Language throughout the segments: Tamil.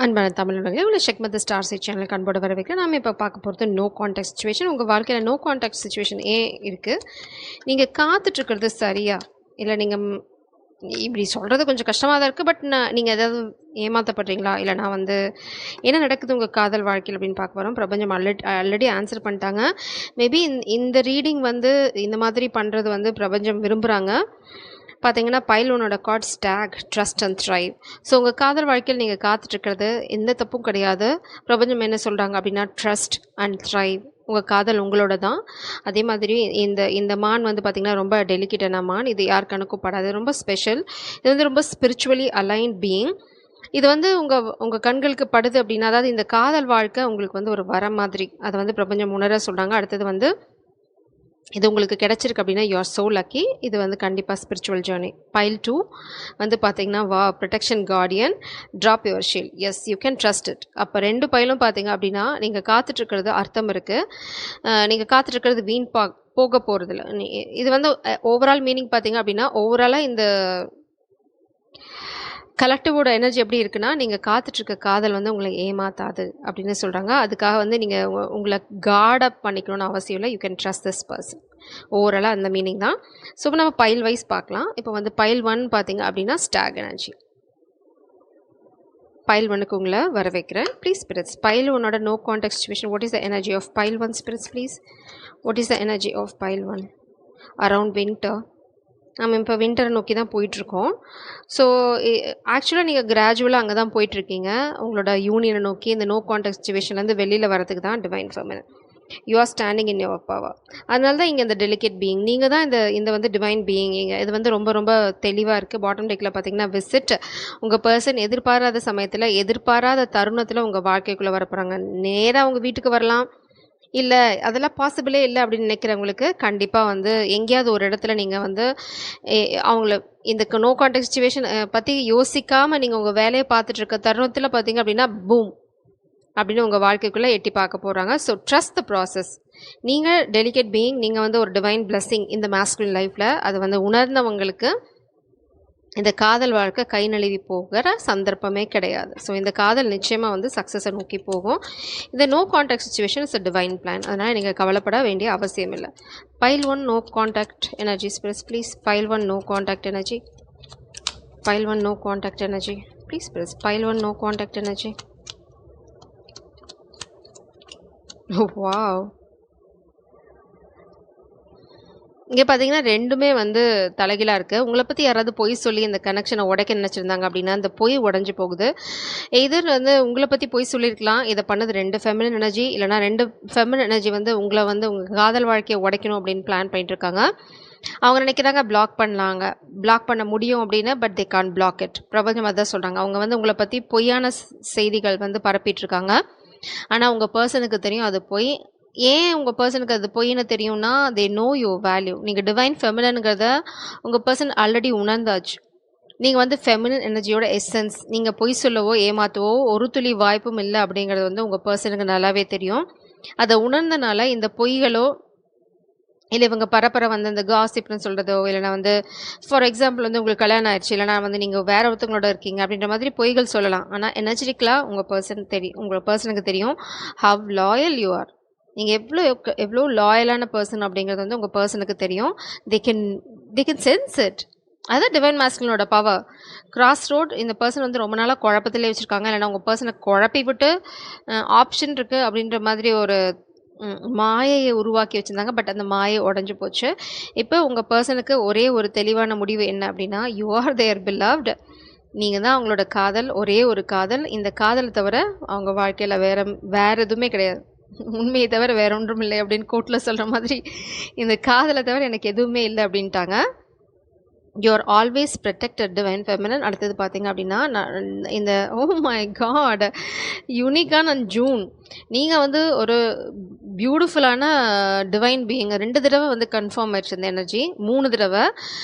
அன்பான தமிழர்களே, உங்களை செக் வித் ஸ்டார் சைட் சேனலுக்கு அன்போடு வரவேற்கிறேன். நாம இப்போ பார்க்க போகிறது நோ கான்டாக்ட் சிச்சுவேஷன். உங்கள் வாழ்க்கையில் நோ கான்டாக்ட் சிச்சுவேஷன் ஏன் இருக்குது? நீங்கள் காத்துட்ருக்கிறது சரியா? இல்லை நீங்கள் இப்படி சொல்கிறது கொஞ்சம் கஷ்டமாக தான் இருக்குது. பட் நீங்கள் ஏதாவது ஏமாற்றப்படுறீங்களா? இல்லை நான் வந்து என்ன நடக்குது உங்கள் காதல் வாழ்க்கையில் அப்படின்னு பார்க்க வரோம். பிரபஞ்சம் ஆல்ரெடி ஆன்சர் பண்ணிட்டாங்க. மேபி இந்த ரீடிங் வந்து இந்த மாதிரி பண்ணுறது வந்து பிரபஞ்சம் விரும்புகிறாங்க. பார்த்தீங்கன்னா பைல் ஒன்னோட card stock, trust and thrive. So உங்கள் காதல் வாழ்க்கையில் நீங்கள் காத்துட்ருக்கிறது எந்த தப்பும் கிடையாது. பிரபஞ்சம் என்ன சொல்கிறாங்க அப்படின்னா ட்ரஸ்ட் அண்ட் த்ரைவ். உங்கள் காதல் உங்களோட தான். அதே மாதிரி இந்த மான் வந்து பார்த்திங்கன்னா ரொம்ப டெலிகேட்டான மான். இது யார் கணக்கும் படாது, ரொம்ப ஸ்பெஷல். இது வந்து ரொம்ப ஸ்பிரிச்சுவலி அலைன்ட் பீயிங். இது வந்து உங்கள் கண்களுக்கு படுது அப்படின்னா, அதாவது இந்த காதல் வாழ்க்கை உங்களுக்கு வந்து ஒரு வரம் மாதிரி. அதை வந்து பிரபஞ்சம் உணர சொல்கிறாங்க. அடுத்தது வந்து இது உங்களுக்கு கிடச்சிருக்கு அப்படின்னா யூ ஆர் ஸோ லக்கி. இது வந்து கண்டிப்பாக ஸ்பிரிச்சுவல் ஜேர்னி. பைல் 2 வந்து பார்த்தீங்கன்னா protection guardian, drop your shield. Yes, you can trust it. அப்போ 2 பைலும் பார்த்தீங்க அப்படின்னா நீங்கள் காத்துட்ருக்கிறது அர்த்தம் இருக்குது. நீங்கள் காத்துட்ருக்கிறது வீண் போக போகிறதில்ல. இது வந்து ஓவரால் மீனிங் பார்த்தீங்க அப்படின்னா, ஓவராலாக இந்த கலெக்டிவோட எனர்ஜி எப்படி இருக்குன்னா, நீங்கள் காத்துட்ருக்க காதல் வந்து உங்களை ஏமாத்தாது அப்படின்னு சொல்கிறாங்க. அதுக்காக வந்து நீங்கள் உங்களை கார்ட் அப் பண்ணிக்கணும்னு அவசியம் இல்லை. You can trust this person. ஓவராலாக அந்த மீனிங் தான். ஸோ இப்போ நம்ம பைல் வைஸ் பார்க்கலாம். இப்போ வந்து பைல் 1 பார்த்தீங்க அப்படின்னா ஸ்டாக் எனர்ஜி. பைல் 1க்கு உங்களை வர வைக்கிறேன். ப்ளீஸ் ஸ்பிரிட்ஸ், பைல் 1ஓட no contact situation. What is the energy of pile 1 spirits please? What is the energy of pile 1 around winter? நம்ம இப்போ வின்டரை நோக்கி தான் போயிட்டுருக்கோம். ஸோ ஆக்சுவலாக நீங்கள் கிராஜுவலாக அங்கே தான் போயிட்டுருக்கீங்க. உங்களோட யூனியனை நோக்கி இந்த நோ கான்டாக்ட் சிச்சுவேஷன்லேருந்து வெளியில் வரதுக்கு தான் divine feminine. You are standing in your power. அதனால தான் இங்கே இந்த டெலிகேட் பீயிங் நீங்கள் தான் இந்த வந்து டிவைன் பீயிங். இங்கே இது வந்து ரொம்ப ரொம்ப தெளிவாக இருக்குது. பாட்டம் டெக்கில் பார்த்தீங்கன்னா விசிட். உங்கள் பர்சன் எதிர்பாராத சமயத்தில், எதிர்பாராத தருணத்தில் உங்கள் வாழ்க்கைக்குள்ளே வர போகிறாங்க. நேராக உங்கள் வீட்டுக்கு வரலாம். இல்லை அதெல்லாம் பாசிபிளே இல்லை அப்படின்னு நினைக்கிறவங்களுக்கு கண்டிப்பாக வந்து எங்கேயாவது ஒரு இடத்துல நீங்கள் வந்து அவங்கள இந்த நோ கான்டாக்ட் சிச்சுவேஷன் பற்றி யோசிக்காமல் நீங்கள் உங்கள் வேலையை பார்த்துட்ருக்க தருணத்தில் பார்த்தீங்க அப்படின்னா பூம் அப்படின்னு உங்கள் வாழ்க்கைக்குள்ளே எட்டி பார்க்க போகிறாங்க. So trust the process. நீங்கள் டெலிகேட் பீயிங், நீங்கள் வந்து ஒரு டிவைன் பிளெஸ்ஸிங் இந்த மாஸ்குலின் லைஃப்பில். அதை வந்து உணர்ந்தவங்களுக்கு இந்த காதல் வாழ்க்கை கை நழுவி போகிற சந்தர்ப்பமே கிடையாது. ஸோ இந்த காதல் நிச்சயமாக வந்து சக்ஸஸை நோக்கி போகும். இந்த no contact situation is a divine plan. அதனால் நீங்கள் கவலைப்பட வேண்டிய அவசியம் இல்லை. Pile 1 no contact energy spirits please. Pile 1 no contact energy. Pile 1 no contact energy please spirits. Pile 1 no contact energy. Wow, இங்கே பார்த்தீங்கன்னா ரெண்டுமே வந்து தலைகீழாக இருக்குது. உங்களை பற்றி யாராவது பொய் சொல்லி இந்த கனெக்ஷனை உடைக்க நினச்சிருந்தாங்க அப்படின்னா அந்த பொய் உடஞ்சி போகுது. எதிர் வந்து உங்களை பற்றி பொய் சொல்லியிருக்கலாம். இதை பண்ணது 2 ஃபெமினின் எனர்ஜி, இல்லைனா 2 ஃபெமினின் எனர்ஜி வந்து உங்களை வந்து உங்கள் காதல் வாழ்க்கையை உடைக்கணும் அப்படின்னு பிளான் பண்ணிட்டு இருக்காங்க. அவங்க நினைக்கிறாங்க பிளாக் பண்ண முடியும் அப்படின்னு. But they can't block it. பிரபஞ்சம் அதான் சொல்கிறாங்க. அவங்க வந்து உங்களை பற்றி பொய்யான செய்திகள் வந்து பரப்பிட்டுருக்காங்க. ஆனால் உங்கள் பர்சனுக்கு தெரியும் அது பொய். ஏன் உங்கள் பர்சனுக்கு அது பொய்ன்னு தெரியும்னா தே நோ யுவர் வேல்யூ. நீங்கள் டிவைன் ஃபெமினனுங்கிறத உங்கள் பர்சன் ஆல்ரெடி உணர்ந்தாச்சு. நீங்கள் வந்து ஃபெமினன் எனர்ஜியோட எசன்ஸ். நீங்கள் பொய் சொல்லவோ ஏமாற்றவோ ஒரு துளி வாய்ப்பும் இல்லை அப்படிங்கிறது வந்து உங்கள் பர்சனுக்கு நல்லாவே தெரியும். அதை உணர்ந்தனால இந்த பொய்களோ இல்லை இவங்க பரப்பரை வந்து இந்த காசிப்னு சொல்கிறதோ, இல்லைனா வந்து ஃபார் எக்ஸாம்பிள் வந்து உங்களுக்கு கல்யாணம் ஆயிடுச்சு, இல்லைனா வந்து நீங்கள் வேற ஒருத்தவங்களோட இருக்கீங்க அப்படின்ற மாதிரி பொய்கள் சொல்லலாம். ஆனால் எனர்ஜெட்டிக்கலாக உங்கள் பர்சனுக்கு தெரியும் ஹவ் லாயல் யூ ஆர். நீங்கள் எவ்வளோ லாயலான பர்சன் அப்படிங்கிறது வந்து உங்கள் பர்சனுக்கு தெரியும். They can sense it. அதுதான் டிவைன் மாஸ்குலினோட பவர். Cross road. இந்த பர்சன் வந்து ரொம்ப நாளாக குழப்பத்திலே வச்சுருக்காங்க. இல்லைனா உங்கள் பர்சனை குழப்பி விட்டு ஆப்ஷன் இருக்குது அப்படின்ற மாதிரி ஒரு மாயையை உருவாக்கி வச்சுருந்தாங்க. பட் அந்த மாயை உடஞ்சி போச்சு. இப்போ உங்கள் பர்சனுக்கு ஒரே ஒரு தெளிவான முடிவு என்ன அப்படின்னா யூ ஆர் தேர் பிலவ்ட். நீங்கள் தான் அவங்களோட காதல், ஒரே ஒரு காதல். இந்த காதலை தவிர அவங்க வாழ்க்கையில் வேறு எதுவுமே கிடையாது. உண்மையை தவிர வேற ஒன்றும் இல்லை அப்படின்னு கோர்ட்டில் சொல்கிற மாதிரி இந்த காதலை தவிர எனக்கு எதுவுமே இல்லை அப்படின்ட்டாங்க. You are always protected divine feminine. அடுத்தது பார்த்தீங்க அப்படின்னா இந்த மை காட் யூனிக்கான ஜூன். நீங்கள் வந்து ஒரு பியூட்டிஃபுல்லான டிவைன் பீயிங். 2 தடவை வந்து கன்ஃபார்ம் ஆயிடுச்சு இந்த எனர்ஜி. 3 தடவை.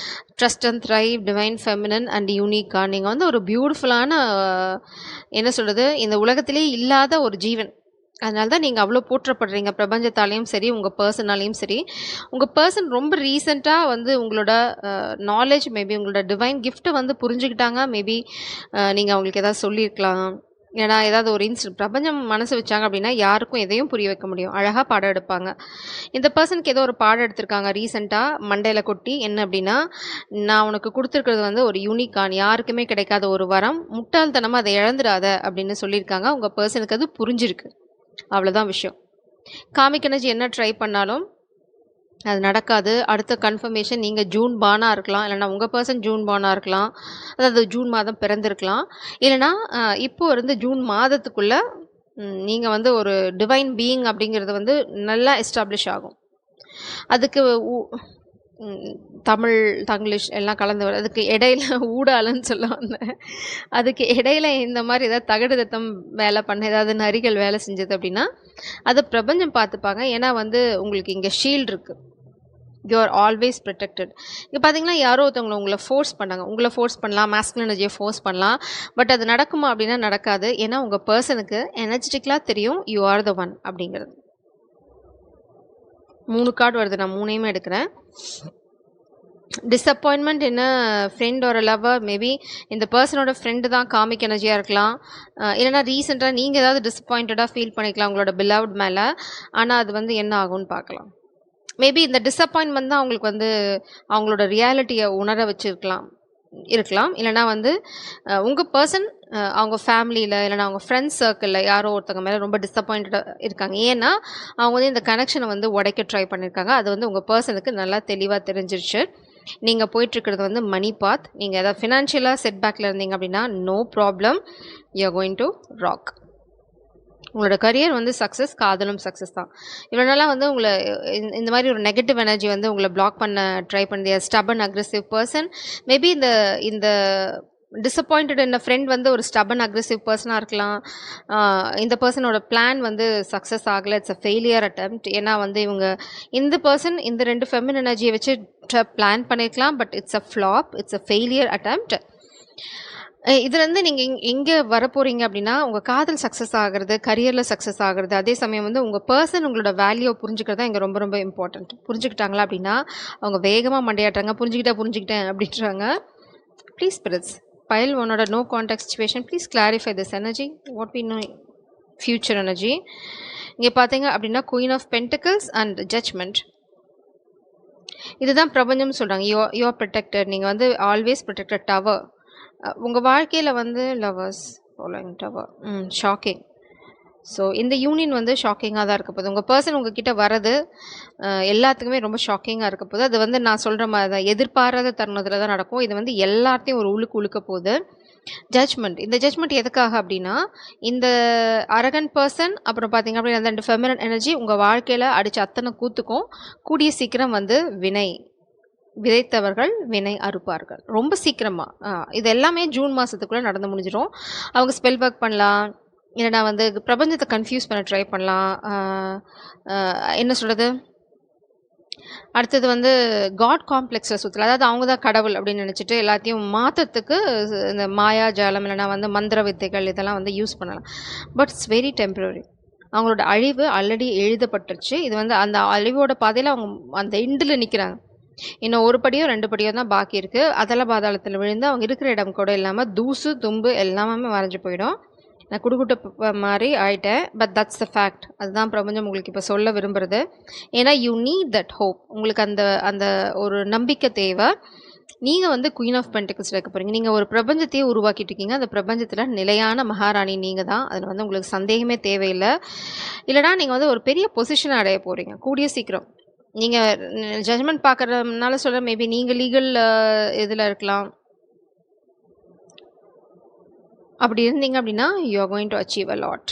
Trust and thrive, divine feminine and யூனிக்கா. நீங்கள் வந்து ஒரு பியூட்டிஃபுல்லான என்ன சொல்கிறது, இந்த உலகத்திலே இல்லாத ஒரு ஜீவன். அதனால தான் நீங்கள் அவ்வளோ போற்றப்படுறீங்க பிரபஞ்சத்தாலேயும் சரி, உங்கள் பர்சனாலேயும் சரி. உங்கள் பர்சன் ரொம்ப ரீசெண்டாக வந்து உங்களோட நாலேஜ், மேபி உங்களோட டிவைன் கிஃப்ட்டை வந்து புரிஞ்சுக்கிட்டாங்க. மேபி நீங்கள் அவங்களுக்கு ஏதாவது சொல்லியிருக்கலாம். ஏன்னா ஏதாவது ஒரு பிரபஞ்சம் மனசு வச்சாங்க அப்படின்னா யாருக்கும் எதையும் புரிய வைக்க முடியும். அழகாக பாடம் எடுப்பாங்க. இந்த பர்சனுக்கு ஏதோ ஒரு பாடம் எடுத்திருக்காங்க ரீசெண்டாக மண்டையில் கொட்டி. என்ன அப்படின்னா, நான் உனக்கு கொடுத்துருக்கிறது வந்து ஒரு யூனிக்கான், யாருக்குமே கிடைக்காத ஒரு வரம், முட்டாள்தனமாக அதை இழந்துடாத அப்படின்னு சொல்லியிருக்காங்க. உங்கள் பர்சனுக்கு அது புரிஞ்சிருக்கு. அவ்வளோதான் விஷயம். காமிக் எனர்ஜி என்ன ட்ரை பண்ணாலும் அது நடக்காது. அடுத்த கன்ஃபர்மேஷன் நீங்கள் ஜூன் பார்னாக இருக்கலாம், இல்லைனா உங்கள் பர்சன் ஜூன் பார்னாக இருக்கலாம், அதாவது ஜூன் மாதம் பிறந்திருக்கலாம், இல்லைனா இப்போ இருந்து ஜூன் மாதத்துக்குள்ளே நீங்கள் வந்து ஒரு டிவைன் பீயிங் அப்படிங்கிறது வந்து நல்லா எஸ்டாப்ளிஷ் ஆகும். அதுக்கு தமிழ் தங்கிலீஷ் எல்லாம் கலந்து வரும். அதுக்கு இடையில ஊடாலன்னு சொல்ல வந்தேன். அதுக்கு இடையில இந்த மாதிரி ஏதாவது தகடு தத்தம் வேலை பண்ண, ஏதாவது நரிகள் வேலை செஞ்சது அப்படின்னா அதை பிரபஞ்சம் பார்த்துப்பாங்க. ஏன்னா வந்து உங்களுக்கு இங்கே ஷீல்டு இருக்குது. You are always protected. இங்கே பார்த்தீங்கன்னா யாரோ ஒருத்தவங்களை உங்களை ஃபோர்ஸ் பண்ணாங்க. உங்களை ஃபோர்ஸ் பண்ணலாம், மாஸ்குலின் எனர்ஜியை ஃபோர்ஸ் பண்ணலாம். பட் அது நடக்குமா அப்படின்னா நடக்காது. ஏன்னா உங்கள் பர்சனுக்கு எனர்ஜெட்டிக்கலாக தெரியும் யூ ஆர் த ஒன் அப்படிங்கிறது. 3 கார்டு வருது, நான் 3யுமே எடுக்கிறேன். டிஸப்பாயின்மெண்ட் என்ன ஃப்ரெண்ட் ஒரு லவர், மேபி இந்த பர்சனோட ஃப்ரெண்டு தான் காமிக் எனர்ஜியாக இருக்கலாம். இல்லைனா ரீசெண்டாக நீங்கள் ஏதாவது டிஸப்பாயிண்டடாக ஃபீல் பண்ணிக்கலாம் உங்களோட பிலவ்ட் மேலே. ஆனால் அது வந்து என்ன ஆகும்னு பார்க்கலாம். மேபி இந்த டிஸப்பாயின்மெண்ட் தான் அவங்களுக்கு வந்து அவங்களோட ரியாலிட்டியை உணர வச்சுருக்கலாம் இல்லைனா வந்து உங்கள் பர்சன் அவங்க ஃபேமிலியில் இல்லைனா அவங்க ஃப்ரெண்ட்ஸ் சர்க்கிளில் யாரோ ஒருத்தவங்க மேலே ரொம்ப டிஸப்பாயிண்டடாக இருக்காங்க. ஏன்னா அவங்க வந்து இந்த கனெக்ஷனை வந்து உடைக்க ட்ரை பண்ணியிருக்காங்க. அது வந்து உங்கள் பர்சனுக்கு நல்லா தெளிவாக தெரிஞ்சிருச்சு. நீங்கள் போயிட்டுருக்கிறது வந்து மணி பாத். நீங்கள் ஏதாவது ஃபினான்ஷியலாக செட்பேக்கில் இருந்தீங்க அப்படின்னா no problem, you are going to rock. உங்களோட கரியர் வந்து சக்ஸஸ், காதலும் சக்ஸஸ் தான். இவ்வளோ நாளாக வந்து உங்களை இந்த மாதிரி ஒரு நெகட்டிவ் எனர்ஜி வந்து உங்களை பிளாக் பண்ண ட்ரை பண்ணி ஸ்டபன் அக்ரெசிவ் பர்சன். மேபி இந்த டிஸப்பாயிண்டட் என்ன ஃப்ரெண்ட் வந்து ஒரு ஸ்டபன் அக்ரெசிவ் பர்சனாக இருக்கலாம். இந்த பர்சனோட பிளான் வந்து சக்ஸஸ் ஆகலை, இட்ஸ் அ ஃபெயிலியர் அட்டெம்ப்ட். ஏன்னா வந்து இவங்க இந்த பர்சன் இந்த 2 ஃபெமின் எனர்ஜியை வச்சு பிளான் பண்ணியிருக்கலாம். But it's a flop, it's a failure attempt. இதுலேருந்து நீங்கள் எங்கே வரப்போகிறீங்க அப்படின்னா உங்கள் காதல் சக்ஸஸ் ஆகிறது, கரியரில் சக்ஸஸ் ஆகிறது. அதே சமயம் வந்து உங்கள் பர்சன் உங்களோட வேல்யூவை புரிஞ்சுக்கிறது தான் இங்கே ரொம்ப ரொம்ப இம்பார்ட்டண்ட். புரிஞ்சுக்கிட்டாங்களா அப்படின்னா அவங்க வேகமாக மண்டையாட்டாங்க. புரிஞ்சுக்கிட்டேன் அப்படின்றாங்க. Please spirits, pile 1 no contact situation, please clarify this energy, what we know future energy. இங்கே பார்த்தீங்க அப்படின்னா queen of pentacles and judgement. இதுதான் பிரபஞ்சம் சொல்கிறாங்க. You are protected. நீங்கள் வந்து ஆல்வேஸ் ப்ரொடெக்டட். டவர் உங்கள் வாழ்க்கையில் வந்து lovers following tower shocking. So இந்த யூனியன் வந்து ஷாக்கிங்காக தான் இருக்க போகுது. உங்கள் பர்சன் உங்ககிட்ட வர்றது எல்லாத்துக்குமே ரொம்ப ஷாக்கிங்காக இருக்க போகுது. அது வந்து நான் சொல்கிற மாதிரி தான், எதிர்பாராத தருணத்தில் தான் நடக்கும். இது வந்து எல்லாத்தையும் ஒரு உழுக்க போகுது. ஜட்ஜ்மெண்ட். இந்த ஜட்ஜ்மெண்ட் எதுக்காக அப்படின்னா இந்த அரகன் பர்சன் அப்புறம் பார்த்தீங்க அப்படின்னா அந்த 2 ஃபெமினன் எனர்ஜி உங்கள் வாழ்க்கையில் அடித்த அத்தனை கூத்துக்கும் கூடிய சீக்கிரம் வந்து வினை விதைத்தவர்கள் வினை அறுப்பார்கள். ரொம்ப சீக்கிரமாக இது எல்லாமே ஜூன் மாதத்துக்குள்ளே நடந்து முடிஞ்சிடும். அவங்க ஸ்பெல் ஒர்க் பண்ணலாம், இல்லைனா வந்து பிரபஞ்சத்தை கன்ஃபியூஸ் பண்ண ட்ரை பண்ணலாம். என்ன சொல்கிறது, அடுத்தது வந்து காட் காம்ப்ளெக்ஸில் சுற்றலாம். அதாவது அவங்க தான் கடவுள் அப்படின்னு நினச்சிட்டு எல்லாத்தையும் மாற்றத்துக்கு இந்த மாயா ஜாலம் இல்லைனா வந்து மந்திர வித்தைகள் இதெல்லாம் வந்து யூஸ் பண்ணலாம். But it's very temporary. அவங்களோட அழிவு ஆல்ரெடி எழுதப்பட்டுருச்சு. இது வந்து அந்த அழிவோட பாதையில் அவங்க அந்த எண்டில் நிற்கிறாங்க. இன்னும் 1 படியோ 2 படியோ தான் பாக்கி இருக்குது. அதல பாதாளத்தில் விழுந்து அவங்க இருக்கிற இடம் கூட இல்லாமல் தூசு தும்பு எல்லாமே மறைஞ்சு போயிடும். நான் குடுகுட்ட மாதிரி ஆயிட்டேன். But that's the fact. அதுதான் பிரபஞ்சம் உங்களுக்கு இப்போ சொல்ல விரும்புகிறது. ஏன்னா யூ நீட் தட் ஹோப். உங்களுக்கு அந்த அந்த ஒரு நம்பிக்கை தேவை. நீங்கள் வந்து குயின் ஆஃப் பென்டிகல்ஸ் இருக்க போகிறீங்க. நீங்கள் ஒரு பிரபஞ்சத்தையே உருவாக்கிட்டு இருக்கீங்க. அந்த பிரபஞ்சத்தில் நிலையான மகாராணி நீங்கள் தான். அதில் வந்து உங்களுக்கு சந்தேகமே தேவையில்லை. இல்லைனா நீங்கள் வந்து ஒரு பெரிய பொசிஷனை அடைய போகிறீங்க கூடிய சீக்கிரம். நீங்கள் ஜட்ஜ்மெண்ட் பார்க்குறதுனால சொல்ல, மேபி நீங்கள் லீகல் இதில் இருக்கலாம். அப்படி இருந்தீங்க அப்படின்னா you are going to achieve a lot.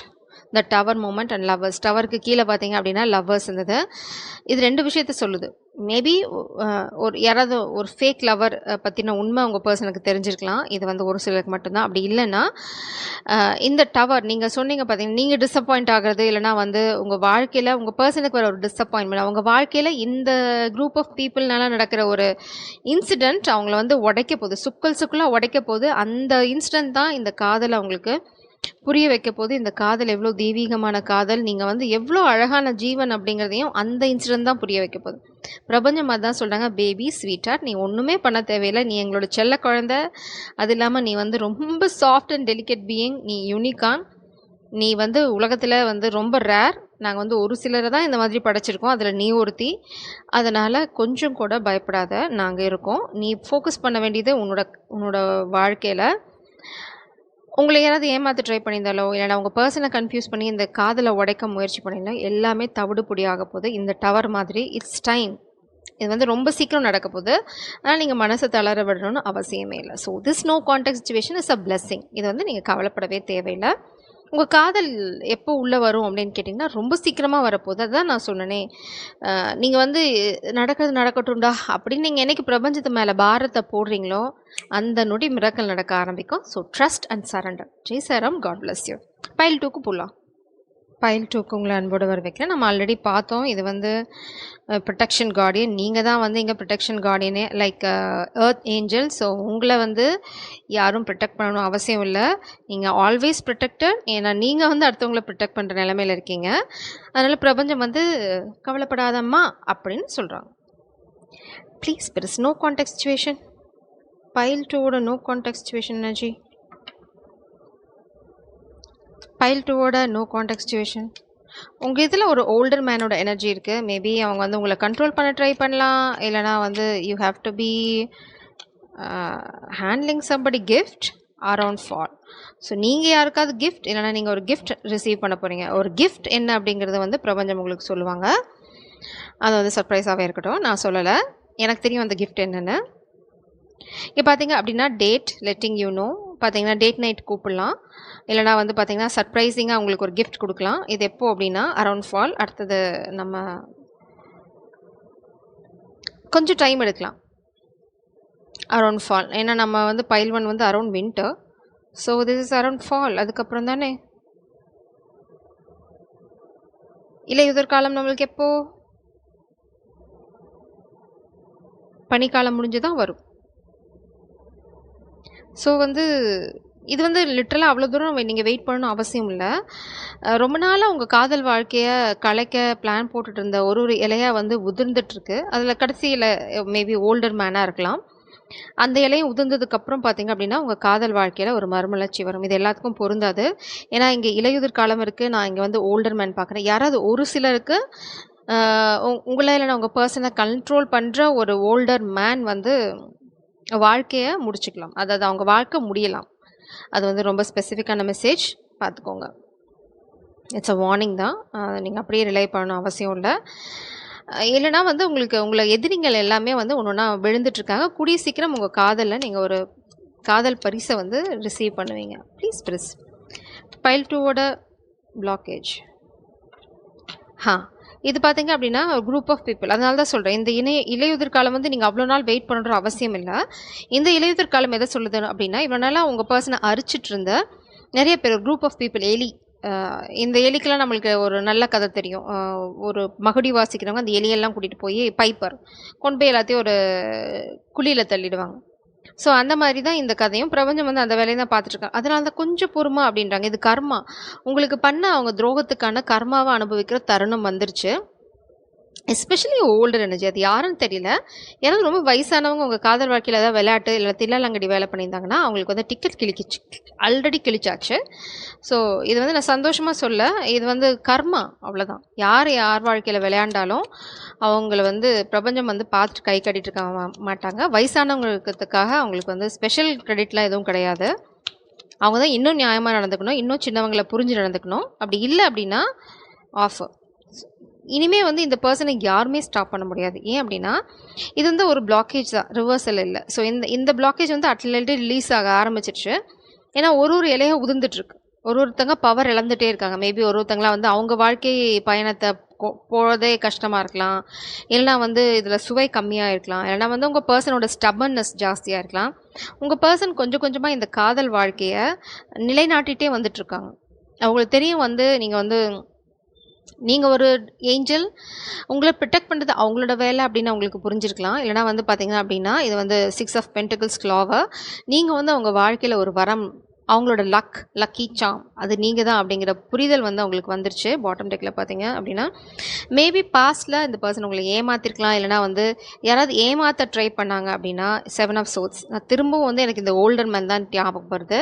The tower moment and lovers. டவருக்கு கீழே பார்த்தீங்க அப்படின்னா லவ்வர்ஸ் இருந்தது. இது 2 விஷயத்த சொல்லுது. மேபி ஒரு யாராவது ஒரு ஃபேக் லவர் பற்றின உண்மை உங்கள் பர்சனுக்கு தெரிஞ்சிருக்கலாம். இது வந்து ஒரு சிலருக்கு மட்டும்தான். அப்படி இல்லைன்னா இந்த டவர் நீங்கள் சொன்னீங்க பார்த்தீங்கன்னா நீங்கள் டிஸப்பாயிண்ட் ஆகிறது, இல்லைனா வந்து உங்கள் வாழ்க்கையில் உங்கள் பர்சனுக்கு வர ஒரு டிஸப்பாயின்மெண்ட், அவங்க வாழ்க்கையில் இந்த குரூப் ஆஃப் பீப்புள்னால நடக்கிற ஒரு இன்சிடெண்ட் அவங்கள வந்து உடைக்க போகுது, சுக்கலாக உடைக்க போகுது. அந்த இன்சிடெண்ட் தான் இந்த காதல் அவங்களுக்கு புரிய வைக்க போது இந்த காதல் எவ்வளோ தெய்வீகமான காதல், நீங்கள் வந்து எவ்வளோ அழகான ஜீவன் அப்படிங்கிறதையும் அந்த இன்சிடென்ட் தான் புரிய வைக்க போகுது. பிரபஞ்சம் அதான் சொல்கிறாங்க, பேபி ஸ்வீட்டார்ட், நீ ஒன்றுமே பண்ண தேவையில்லை, நீ எங்களோட செல்ல குழந்தை. அது இல்லாமல் நீ வந்து ரொம்ப சாஃப்ட் அண்ட் டெலிகேட் பீயிங், நீ யூனிகான், நீ வந்து உலகத்தில் வந்து ரொம்ப ரேர். நாங்கள் வந்து ஒரு சிலரை தான் இந்த மாதிரி படைச்சிருக்கோம், அதில் நீ ஒருத்தி. அதனால் கொஞ்சம் கூட பயப்படாத, நாங்கள் இருக்கோம். நீ ஃபோக்கஸ் பண்ண வேண்டியது உன்னோட வாழ்க்கையில். உங்களை யாராவது ஏமாற்ற ட்ரை பண்ணியிருந்தாலோ, இல்லைனா உங்கள் பர்சனை கன்ஃபியூஸ் பண்ணி இந்த காதலை உடைக்க முயற்சி பண்ணியிருந்தோம், எல்லாமே தவிடுபொடி ஆக போகுது. இந்த டவர் மாதிரி இட்ஸ் டைம். இது வந்து ரொம்ப சீக்கிரம் நடக்க போகுது. ஆனால் நீங்கள் மனசை தளர விடணும்னு அவசியமே இல்லை. So this no contact situation is a blessing. இது வந்து நீங்கள் கவலைப்படவே தேவையில்லை. உங்கள் காதல் எப்போ உள்ளே வரும் அப்படின்னு கேட்டிங்கன்னா, ரொம்ப சீக்கிரமாக வரப்போகுது. அதுதான் நான் சொன்னேனே, நீங்கள் வந்து நடக்கிறது நடக்கட்டும்டா அப்படின்னு நீங்கள் என்னைக்கு பிரபஞ்சத்து மேலே பாரத்தை போடுறீங்களோ, அந்த நொடி மிராக்கல் நடக்க ஆரம்பிக்கும். So trust and surrender. ஜெய் சாராம், காட் பிளஸ் யூ. பைல் 2க்கு போகலாம். பைல் 2க்கு உங்களை அன்போடு வர வைக்கிறேன். நம்ம ஆல்ரெடி பார்த்தோம், இது வந்து ப்ரொடெக்ஷன் கார்டியன். நீங்கள் தான் வந்து இங்கே ப்ரொடெக்ஷன் கார்டியனே, லைக் எர்த் ஏஞ்சல். ஸோ உங்களை வந்து யாரும் ப்ரொடெக்ட் பண்ணணும் அவசியம் இல்லை. நீங்கள் ஆல்வேஸ் ப்ரொடெக்டட். ஏன்னா நீங்கள் வந்து அடுத்தவங்களை ப்ரொடெக்ட் பண்ணுற நிலமையில் இருக்கீங்க. அதனால் பிரபஞ்சம் வந்து கவலைப்படாதம்மா அப்படின்னு சொல்கிறாங்க. Please, press no contact situation. Pile 2ஓட no contact situation energy. Pile 2ஓட நோ கான்டெக்ட் சிச்சுவேஷன். உங்கள் இதில் ஒரு ஓல்டர் மேனோட எனர்ஜி இருக்குது. மேபி அவங்க வந்து உங்களை கண்ட்ரோல் பண்ண ட்ரை பண்ணலாம், இல்லைனா வந்து you have to be handling somebody gift around fall. So நீங்கள் யாருக்காவது கிஃப்ட், இல்லைனா நீங்கள் ஒரு கிஃப்ட் ரிசீவ் பண்ண போகிறீங்க. ஒரு கிஃப்ட் என்ன அப்படிங்கிறத வந்து பிரபஞ்சம் உங்களுக்கு சொல்லுவாங்க. அது வந்து சர்ப்ரைஸாகவே இருக்கட்டும், நான் சொல்லலை, எனக்கு தெரியும் அந்த கிஃப்ட் என்னென்னு. இப்போ பார்த்தீங்க அப்படின்னா டேட் லெட்டிங் யூ நோ. பார்த்தீங்கன்னா டேட் நைட் கூப்பிடலாம், இல்லைனா வந்து பார்த்தீங்கன்னா சர்ப்ரைசிங்காக உங்களுக்கு ஒரு கிஃப்ட் கொடுக்கலாம். இது எப்போ அப்படின்னா அரவுண்ட் ஃபால். அடுத்தது நம்ம கொஞ்சம் டைம் எடுக்கலாம் அரவுண்ட் ஃபால். ஏன்னா நம்ம வந்து பைல் 1 வந்து around winter. So this is around fall. அதுக்கப்புறம் தானே இலையுதிர் காலம். நம்மளுக்கு எப்போ பனிக்காலம் முடிஞ்சு தான் வரும். ஸோ வந்து இது வந்து லிட்ரலாக அவ்வளோ தூரம் நீங்கள் வெயிட் பண்ணணும் அவசியம் இல்லை. ரொம்ப நாளாக உங்கள் காதல் வாழ்க்கையை கலைக்க பிளான் போட்டுட்டு இருந்த ஒரு இலையாக வந்து உதிர்ந்துட்டுருக்கு. அதில் கடைசியில் மேபி ஓல்டர் மேனாக இருக்கலாம். அந்த இலையும் உதிர்ந்ததுக்கப்புறம் பார்த்தீங்க அப்படின்னா உங்கள் காதல் வாழ்க்கையில் ஒரு மறுமலர்ச்சி வரும். இது எல்லாத்துக்கும் பொருந்தாது. ஏன்னா இங்கே இலையுதிர் காலம் இருக்குது, நான் இங்கே வந்து ஓல்டர் மேன் பார்க்குறேன். யாராவது ஒரு சிலருக்கு உங்களை இல்லைனா உங்கள் பர்சனை கண்ட்ரோல் பண்ணுற ஒரு ஓல்டர் மேன் வந்து வாழ்க்கையை முடிச்சுக்கலாம். அதாவது அவங்க வாழ்க்கை முடியலாம். அது வந்து ரொம்ப ஸ்பெசிஃபிக்கான மெசேஜ், பார்த்துக்கோங்க. இட்ஸ் அ வார்னிங் தான். நீங்கள் அப்படியே ரிலை பண்ணணும் அவசியம் இல்லை. இல்லைனா வந்து உங்களை எதிரிகள் எல்லாமே வந்து ஒன்று ஒன்றா விழுந்துட்டுருக்காங்க. கூடிய சீக்கிரம் உங்கள் காதலில் நீங்கள் ஒரு காதல் பரிசை வந்து ரிசீவ் பண்ணுவீங்க. Please press. பைல் 2ஓட பிளாக்கேஜ். இது பார்த்தீங்க அப்படின்னா குரூப் ஆஃப் பீப்புள். அதனால தான் சொல்கிறேன், இந்த இலையுதிர் காலம் வந்து நீங்கள் அவ்வளோ நாள் வெயிட் பண்ணுற அவசியம் இல்லை. இந்த இலையுதிர் காலம் எதை சொல்லுது அப்படின்னா, இவ்வளோ நாளாக உங்கள் பர்சனை அரிச்சிட்டு இருந்த நிறைய பேர், ஒரு குரூப் ஆஃப் பீப்புள், எலி. இந்த எலிக்கெல்லாம் நம்மளுக்கு ஒரு நல்ல கதை தெரியும். ஒரு மகுடி வாசிக்கிறவங்க அந்த எலியெல்லாம் கூட்டிகிட்டு போய் பைப்பர் கொண்டு போய் எல்லாத்தையும் ஒரு குழியில் தள்ளிடுவாங்க. ஸோ அந்த மாதிரி தான் இந்த கதையும். பிரபஞ்சம் வந்து அந்த வேலையை தான் பார்த்துட்ருக்காங்க. அதனால தான் கொஞ்சம் பொறுமா அப்படின்றாங்க. இது கர்மா. உங்களுக்கு பண்ண அவங்க துரோகத்துக்கான கர்மாவை அனுபவிக்கிற தருணம் வந்துருச்சு. Especially older energy. அது யாருன்னு தெரியல. யாராவது ரொம்ப வயசானவங்க உங்கள் காதல் வாழ்க்கையில் ஏதாவது விளையாட்டு இல்லை தில்லாலங்கடி வேலை பண்ணியிருந்தாங்கன்னா அவங்களுக்கு வந்து டிக்கெட் ஆல்ரெடி கிழிச்சாச்சு. ஸோ இது வந்து நான் சந்தோஷமாக சொல்ல, இது வந்து கர்மா, அவ்வளோதான். யார் வாழ்க்கையில் விளையாண்டாலும் அவங்கள வந்து பிரபஞ்சம் வந்து பார்த்துட்டு கை கட்டிட்டு இருக்க மாட்டாங்க. வயசானவங்களுக்காக அவங்களுக்கு வந்து ஸ்பெஷல் கிரெடிட்லாம் எதுவும் கிடையாது. அவங்க தான் இன்னும் நியாயமாக நடந்துக்கணும், இன்னும் சின்னவங்களை புரிஞ்சு நடந்துக்கணும். அப்படி இல்லை அப்படின்னா ஆஃபர். இனிமேல் வந்து இந்த பர்சனை யாருமே ஸ்டாப் பண்ண முடியாது. ஏன் அப்படின்னா இது வந்து ஒரு பிளாக்கேஜ் தான், ரிவர்சல் இல்லை. ஸோ இந்த பிளாக்கேஜ் வந்து அட்லி ரிலீஸ் ஆக ஆரம்பிச்சிருச்சு. ஏன்னா ஒரு இலையாக உதிர்ந்துட்டுருக்கு. ஒருத்தங்க பவர் இழந்துகிட்டே இருக்காங்க. மேபி ஒருத்தங்களாம் வந்து அவங்க வாழ்க்கை பயணத்தை போகிறதே கஷ்டமாக இருக்கலாம், இல்லைனா வந்து இதில் சுவை கம்மியாக இருக்கலாம், இல்லைனா வந்து உங்கள் பர்சனோட ஸ்டபன்னஸ் ஜாஸ்தியாக இருக்கலாம். உங்கள் பர்சன் கொஞ்சம் கொஞ்சமாக இந்த காதல் வாழ்க்கையை நிலைநாட்டிகிட்டே வந்துட்டுருக்காங்க. அவங்களுக்கு தெரியும் வந்து நீங்கள் ஒரு ஏஞ்சல், உங்களை ப்ரொடெக்ட் பண்ணுறது அவங்களோட வேலை அப்படின்னு அவங்களுக்கு புரிஞ்சிருக்கலாம். இல்லைனா வந்து பார்த்தீங்கன்னா அப்படின்னா இது வந்து 6 ஆஃப் பென்டிகிள்ஸ் க்ளாவை நீங்கள் வந்து அவங்க வாழ்க்கையில் ஒரு வரம் அவங்களோட லக்கி சார்ம் அது நீங்கள் தான் அப்படிங்கிற புரிதல் வந்து அவங்களுக்கு வந்துருச்சு பாட்டம் டெக்கில் பார்த்தீங்க அப்படின்னா. மேபி பாஸ்டில் இந்த பர்சன் உங்களை ஏமாத்திருக்கலாம், இல்லைனா வந்து யாராவது ஏமாற்ற ட்ரை பண்ணாங்க அப்படின்னா 7 ஆஃப் சோர்ட்ஸ். நான் திரும்பவும் வந்து எனக்கு இந்த ஓல்டர் மேன் தான் ஞாபகம் வருது.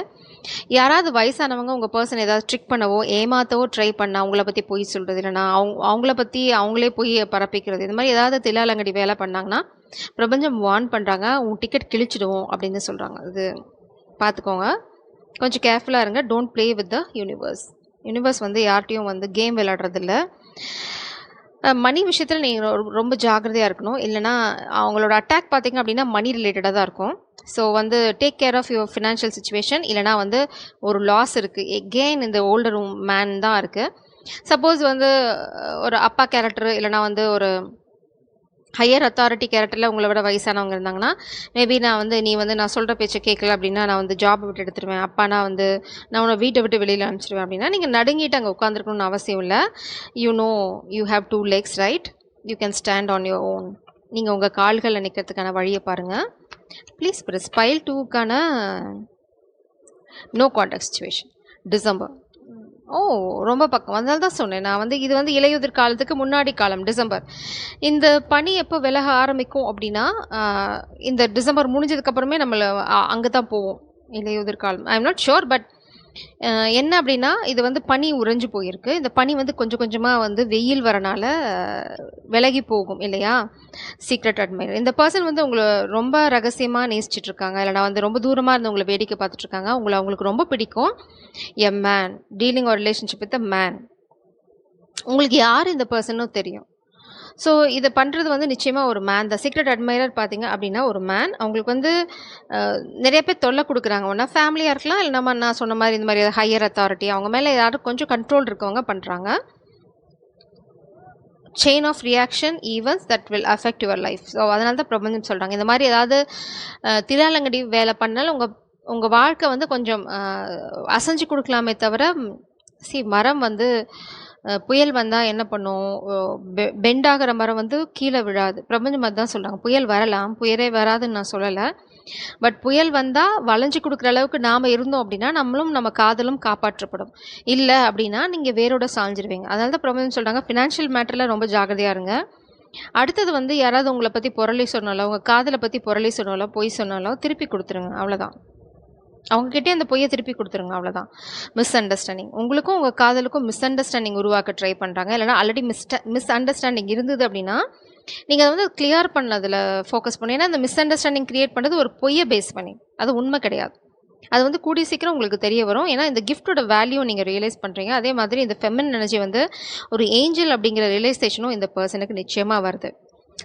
யாராவது வயசானவங்க உங்கள் பர்சன் ஏதாவது ட்ரிக் பண்ணவோ ஏமாற்றவோ ட்ரை பண்ணால் அவங்கள பற்றி பொய் சொல்கிறது, இல்லைனா அவங்கள பற்றி அவங்களே போய் பரப்பிக்கிறது, இந்த மாதிரி ஏதாவது தில்லாலங்கடி வேலை பண்ணாங்கன்னா பிரபஞ்சம் வார்ன் பண்ணுறாங்க, உன் டிக்கெட் கிழிச்சிடுவோம் அப்படின்னு சொல்கிறாங்க. இது பார்த்துக்கோங்க, கொஞ்சம் கேர்ஃபுல்லாக இருங்க. Don't play with the universe. Universe வந்து யார்ட்டையும் வந்து கேம் விளையாடுறதில்ல. மணி விஷயத்தில் நீங்கள் ரொம்ப ஜாக்கிரதையாக இருக்கணும். இல்லைனா அவங்களோட அட்டாக் பார்த்தீங்க அப்படின்னா மணி ரிலேட்டடாக தான் இருக்கும். ஸோ வந்து take care of your financial situation. இல்லைனா வந்து ஒரு லாஸ் இருக்குது, எகெயின் இந்த ஓல்டர் மேன் தான் இருக்குது. சப்போஸ் வந்து ஒரு அப்பா கேரக்டர், இல்லைனா வந்து ஒரு ஹையர் அத்தாரிட்டி கேரக்டரில் உங்களை விட வயசானவங்க இருந்தாங்கன்னா, மேபி நான் சொல்கிற பேச்சை கேட்கல அப்படின்னா நான் வந்து ஜாப் விட்டு எடுத்துருவேன், அப்பானா வந்து நான் உன்னை வீட்டை விட்டு வெளியில் அனுப்பிச்சிடுவேன் அப்படின்னா நீங்கள் நடுங்கிட்டு அங்கே உட்காந்துருக்கணும்னு அவசியம் இல்லை. You have 2 legs, right? You can stand on your own. நீங்கள் உங்கள் கால்களில் நிற்கிறதுக்கான வழியை பாருங்கள். ப்ளீஸ் ப்ரெஸ் பைல் 2க்கான நோ கான்டாக்ட் சிச்சுவேஷன். டிசம்பர். ரொம்ப பக்கம். அதனால தான் சொன்னேன். நான் வந்து இது வந்து இலையுதிர் காலத்துக்கு முன்னாடி காலம் டிசம்பர். இந்த பனி எப்போ விலக ஆரம்பிக்கும் அப்படின்னா, இந்த டிசம்பர் முடிஞ்சதுக்கப்புறமே நம்மளை அங்கே தான் போவோம், இலையுதிர் காலம். I am not sure, but என்ன அப்படின்னா இது வந்து பனி உறைஞ்சு போயிருக்கு. இந்த பனி வந்து கொஞ்சம் கொஞ்சமாக வந்து வெயில் வரனால விலகி போகும் இல்லையா? Secret admirer. இந்த பர்சன் வந்து உங்களை ரொம்ப ரகசியமாக நேசிச்சுட்டு இருக்காங்க, இல்லைனா வந்து ரொம்ப தூரமாக இருந்து உங்களை வேடிக்கை பார்த்துட்டு இருக்காங்க. அவங்களுக்கு ரொம்ப பிடிக்கும். எ மேன் டீலிங் ஒரு ரிலேஷன்ஷிப் வித் அ மேன். உங்களுக்கு யார் இந்த பர்சனும் தெரியும். ஸோ இதை பண்ணுறது வந்து நிச்சயமாக ஒரு மேன். த சீக்ரெட் அட்மைரர் பார்த்தீங்க அப்படின்னா ஒரு மேன். அவங்களுக்கு வந்து நிறைய பேர் தொல்லை கொடுக்குறாங்க. ஒன்றா ஃபேமிலியாக இருக்கலாம், இல்லை நான் சொன்ன மாதிரி இந்த மாதிரி ஹையர் அத்தாரிட்டி அவங்க மேலே யாரும் கொஞ்சம் கண்ட்ரோல் இருக்கவங்க பண்ணுறாங்க. Chain of reaction events that will affect your life. So அதனால தான் பிரபஞ்சம் சொல்கிறாங்க, இந்த மாதிரி ஏதாவது தில்லாலங்கடி வேலை பண்ணாலும் உங்கள் வாழ்க்கை வந்து கொஞ்சம் அசைஞ்சு கொடுக்கலாமே தவிர, மரம் வந்து புயல் வந்தால் என்ன பண்ணும், பெண்ட் ஆகிற மரம் வந்து கீழே விழாது. பிரபஞ்சம் அதுதான் சொல்கிறாங்க. புயல் வரலாம், புயலே வராதுன்னு நான் சொல்லலை. பட் புயல் வந்தால் வளைஞ்சு கொடுக்குற அளவுக்கு நாம் இருந்தோம் அப்படின்னா நம்ம காதலும் காப்பாற்றப்படும். இல்லை அப்படின்னா நீங்கள் வேரோட சாஞ்சிருவீங்க. அதனால தான் பிரபஞ்சம் சொல்கிறாங்க ஃபினான்ஷியல் மேட்டரில் ரொம்ப ஜாகிரதையாக இருங்க. அடுத்தது வந்து யாராவது உங்களை பற்றி புரளி சொன்னாலோ, உங்கள் காதலை பற்றி புரளி சொன்னாலோ, பொய் சொன்னாலோ திருப்பி கொடுத்துருங்க. அவ்வளோதான். அவங்ககிட்டே அந்த பொய்யை திருப்பி கொடுத்துருங்க. அவ்வளோதான். Miss understanding. உங்களுக்கும் உங்கள் காதலுக்கும் மிஸ் அண்டர்ஸ்டாண்டிங் உருவாக்க ட்ரை பண்ணுறாங்க, இல்லைனா ஆல்ரெடி மிஸ் அண்டர்ஸ்டாண்டிங் இருந்தது அப்படின்னா நீங்கள் அதை வந்து கிளியர் பண்ணதில் ஃபோக்கஸ் பண்ணி. ஏன்னா அந்த மிஸ் அண்டர்ஸ்டாண்டிங் க்ரியேட் பண்ணது ஒரு பொய்யை பேஸ் பண்ணி, அது உண்மை கிடையாது. அது வந்து கூடிய சீக்கிரம் உங்களுக்கு தெரிய வரும். ஏன்னா இந்த கிஃப்ட்டோட வேல்யூ நீங்கள் ரியலைஸ் பண்ணுறீங்க. அதே மாதிரி இந்த ஃபெமின் எனர்ஜி வந்து ஒரு ஏஞ்சல் அப்படிங்கிற ரியலைசேஷனும் இந்த பர்சனுக்கு நிச்சயமாக வருது.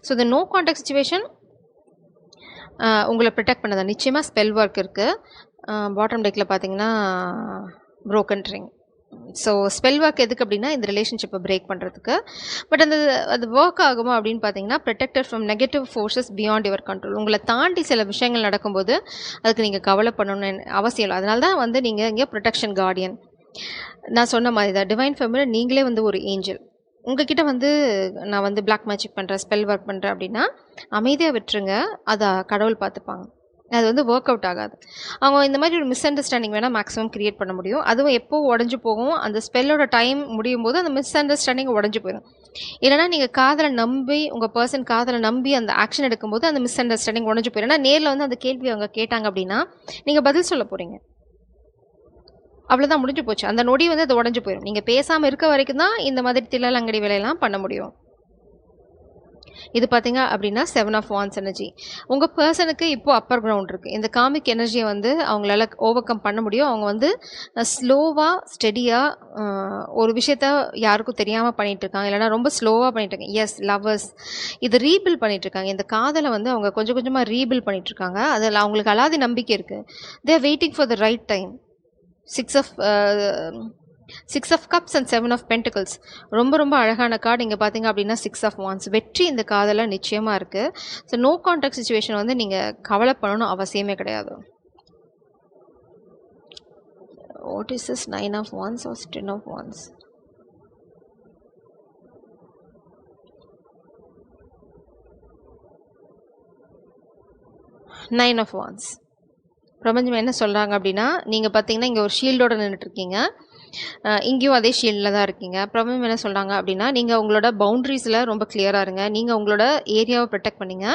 ஸோ இந்த நோ கான்டாக்ட் சிச்சுவேஷன் உங்களை ப்ரொடெக்ட் பண்ணதா. நிச்சயமாக ஸ்பெல் ஒர்க் இருக்குது. பாட்டம் டெக்கில் பார்த்தீங்கன்னா broken ring. So spell work எதுக்கு அப்படின்னா இந்த ரிலேஷன்ஷிப்பை பிரேக் பண்ணுறதுக்கு. பட் அது ஒர்க் ஆகுமா அப்படின்னு பார்த்தீங்கன்னா, protected from negative forces beyond your control. உங்களை தாண்டி சில விஷயங்கள் நடக்கும்போது அதுக்கு நீங்கள் கவலைப்படணும்னு அவசியம் இல்லை. அதனால தான் வந்து நீங்கள் இங்கே ப்ரொடெக்ஷன் கார்டியன். நான் சொன்ன மாதிரி தான் டிவைன் ஃபெமினின் நீங்களே வந்து ஒரு ஏஞ்சல். உங்ககிட்ட வந்து நான் வந்து பிளாக் மேஜிக் பண்ணுறேன், ஸ்பெல் ஒர்க் பண்ணுறேன் அப்படின்னா அமைதியாக விட்டுருங்க. அதை கடவுள் பார்த்துப்பாங்க. அது வந்து ஒர்க் அவுட் ஆகாது. அவங்க இந்த மாதிரி ஒரு மிஸ் அண்டர்ஸ்டாண்டிங் வேணால் மேக்ஸிமம் க்ரியேட் பண்ண முடியும். அதுவும் எப்போ உடஞ்சி போகும், அந்த ஸ்பெல்லோட டைம் முடியும் போது அந்த மிஸ் அண்டர்ஸ்டாண்டிங் உடஞ்சி போயிடும். இல்லைனா நீங்கள் காதலை நம்பி உங்கள் பர்சன் காதலை நம்பி அந்த ஆக்ஷன் எடுக்கும்போது அந்த மிஸ் அண்டர்ஸ்டாண்டிங் உடஞ்சி போயிடும். ஏன்னா நேரில் வந்து அந்த கேள்வி அவங்க கேட்டாங்க அப்படின்னா நீங்கள் பதில் சொல்ல போகிறீங்க. அவ்வளோதான், முடிஞ்சு போச்சு. அந்த நொடி வந்து அது உடஞ்சி போயிடும். நீங்கள் பேசாமல் இருக்க வரைக்கும் தான் இந்த மாதிரி தில்லாலங்கடி வேலையெல்லாம் பண்ண முடியும். இது பார்த்தீங்க அப்படின்னா 7 ஆஃப் வான்ஸ் எனர்ஜி. உங்கள் பர்சனுக்கு இப்போது அப்பர் கிரவுண்ட் இருக்குது. இந்த காமிக் எனர்ஜியை வந்து அவங்களால ஓவர் கம் பண்ண முடியும். அவங்க வந்து ஸ்லோவாக ஸ்டெடியாக ஒரு விஷயத்த யாருக்கும் தெரியாமல் பண்ணிகிட்ருக்காங்க, இல்லைனா ரொம்ப ஸ்லோவாக பண்ணிகிட்ருக்காங்க. எஸ், லவ்வர்ஸ் இது ரீபில் பண்ணிகிட்ருக்காங்க. இந்த காதலை வந்து அவங்க கொஞ்சம் கொஞ்சமாக ரீபில் பண்ணிகிட்ருக்காங்க. அதில் அவங்களுக்கு அலாதி நம்பிக்கை இருக்குது. They are waiting for the right time. 6 of cups and 7 of pentacles. ரொம்ப ரொம்ப அழகான கார்டு. இங்கே பார்த்தீங்க அப்படின்னா 6 of wands. வெற்றி இந்த காதல நிச்சயமாக இருக்குது. ஸோ நோ கான்டாக்ட் சிச்சுவேஷன் வந்து நீங்கள் கவலை பண்ணணும் அவசியமே கிடையாது. What is this 9 of wands or 10 of wands? Nine of wands. பிரபஞ்சம் என்ன சொல்கிறாங்க அப்படின்னா, நீங்கள் பார்த்தீங்கன்னா இங்கே ஒரு ஷீல்டோட நின்றுட்டுருக்கீங்க. இங்கேயும் அதே ஷீல்டில் தான் இருக்கீங்க. பிரபஞ்சம் என்ன சொல்கிறாங்க அப்படின்னா, நீங்கள் உங்களோட பவுண்ட்ரிஸில் ரொம்ப கிளியராக இருங்க. நீங்கள் உங்களோட ஏரியாவை ப்ரொடெக்ட் பண்ணீங்க.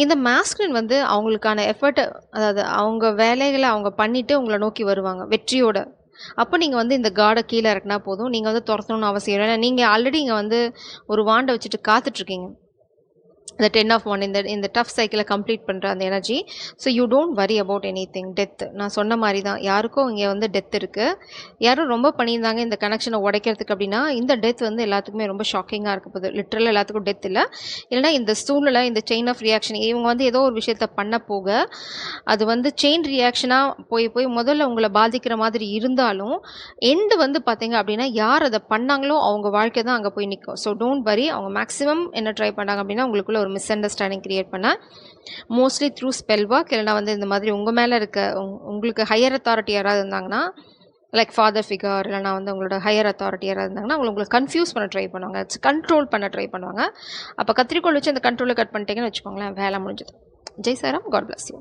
இந்த மாஸ்குலின் வந்து அவங்களுக்கான எஃபர்ட், அதாவது அவங்க வேலைகளை அவங்க பண்ணிவிட்டு உங்களை நோக்கி வருவாங்க வெற்றியோட. அப்போ நீங்கள் வந்து இந்த கார்டை கீழே இறக்குனா போதும். நீங்கள் வந்து துரத்தணும்னு அவசியம் இல்லை. நீங்கள் ஆல்ரெடி இங்கே வந்து ஒரு வாண்டை வச்சுட்டு காத்துட்ருக்கீங்க. இந்த 10 ஆஃப் 1 இந்த டஃப் சைக்கிளை கம்ப்ளீட் பண்ணுற அந்த energy. So you don't worry about anything. Death நான் சொன்ன மாதிரி தான், யாருக்கும் இங்கே வந்து டெத் இருக்குது. யாரும் ரொம்ப பண்ணியிருந்தாங்க இந்த கனெக்ஷனை உடைக்கிறதுக்கு அப்படின்னா, இந்த டெத் வந்து எல்லாத்துக்குமே ரொம்ப ஷாக்கிங்காக இருக்க போகுது. லிட்ரலாக எல்லாத்துக்கும் டெத் இல்லை. இல்லைனா இந்த சூழ்நிலை, இந்த செயின் ஆஃப் ரியாக்ஷன், இவங்க வந்து ஏதோ ஒரு விஷயத்த பண்ண போக அது வந்து செயின் ரியாக்ஷனாக போய் போய் முதல்ல உங்களை பாதிக்கிற மாதிரி இருந்தாலும் எண்டு வந்து பார்த்தீங்க அப்படின்னா, யார் அதை பண்ணாங்களோ அவங்க வாழ்க்கை தான் அங்கே போய் நிற்கும். So don't worry. அவங்க மேக்ஸிமம் என்ன ட்ரை பண்ணாங்க அப்படின்னா, உங்களுக்குள்ள ஒரு மிஸ் அண்டர்ஸ்டாண்டிங் கிரியேட் பண்ண, மோஸ்ட்லி த்ரூ ஸ்பெல் ஒர்க், இல்லைனா வந்து இந்த மாதிரி உங்கள் மேலே இருக்க உங்களுக்கு ஹையர் அத்தாரிட்டி யாராவது இருந்தாங்கன்னா, லைக் ஃபாதர் ஃபிகர், இல்லைனா வந்து உங்களோட ஹையர் அத்தாரிட்டி யாராவது இருந்தாங்கன்னா உங்களை கன்ஃபியூஸ் பண்ண ட்ரை பண்ணுவாங்க, கண்ட்ரோல் பண்ண ட்ரை பண்ணுவாங்க. அப்போ கத்திரிக்கோள் வச்சு அந்த கண்ட்ரோலை கட் பண்ணிட்டீங்கன்னு வச்சுக்கோங்களேன், வேலை முடிஞ்சது. Jai Sairam. God bless you.